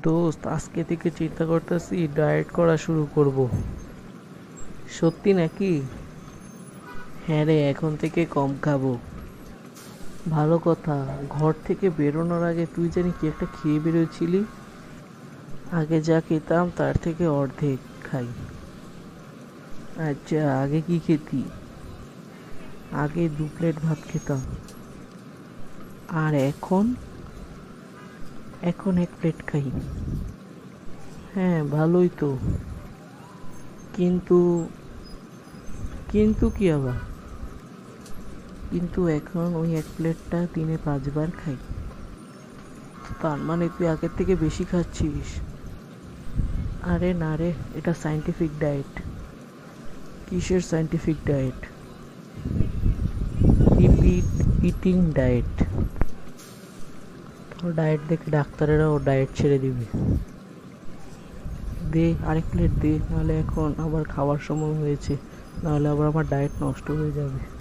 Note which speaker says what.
Speaker 1: দোস্ত, আজকে থেকে চিন্তা করতেছি ডায়েট করা শুরু করব। সত্যি নাকি? হ্যাঁ রে, এখন থেকে কম খাবো। ভালো কথা। ঘর থেকে বেরোনোর আগে তুই জানি কি একটা খেয়ে বেরোচ্ছিলি। আগে যা খেতাম তার থেকে অর্ধেক খাই। আচ্ছা, আগে কি খেতি? আগে 2 প্লেট ভাত খেতাম। আর এখন? এখন 1 প্লেট খাই। হ্যাঁ, ভালোই তো। কিন্তু কিন্তু কি আবার? কিন্তু এখন ওই 1 প্লেটটা দিনে 5 বার খাই। তার মানে তুই আগের থেকে বেশি খাচ্ছিস। আরে না রে, এটা সায়েন্টিফিক ডায়েট। কিসের scientific diet? Repeat eating diet. তোর ডায়েট দেখে ডাক্তারেরাও ডায়েট ছেড়ে দিবে। দে, আরেক প্লেট দে, নাহলে এখন আবার খাওয়ার সময় হয়েছে। নাহলে আবার আমার ডায়েট নষ্ট হয়ে যাবে।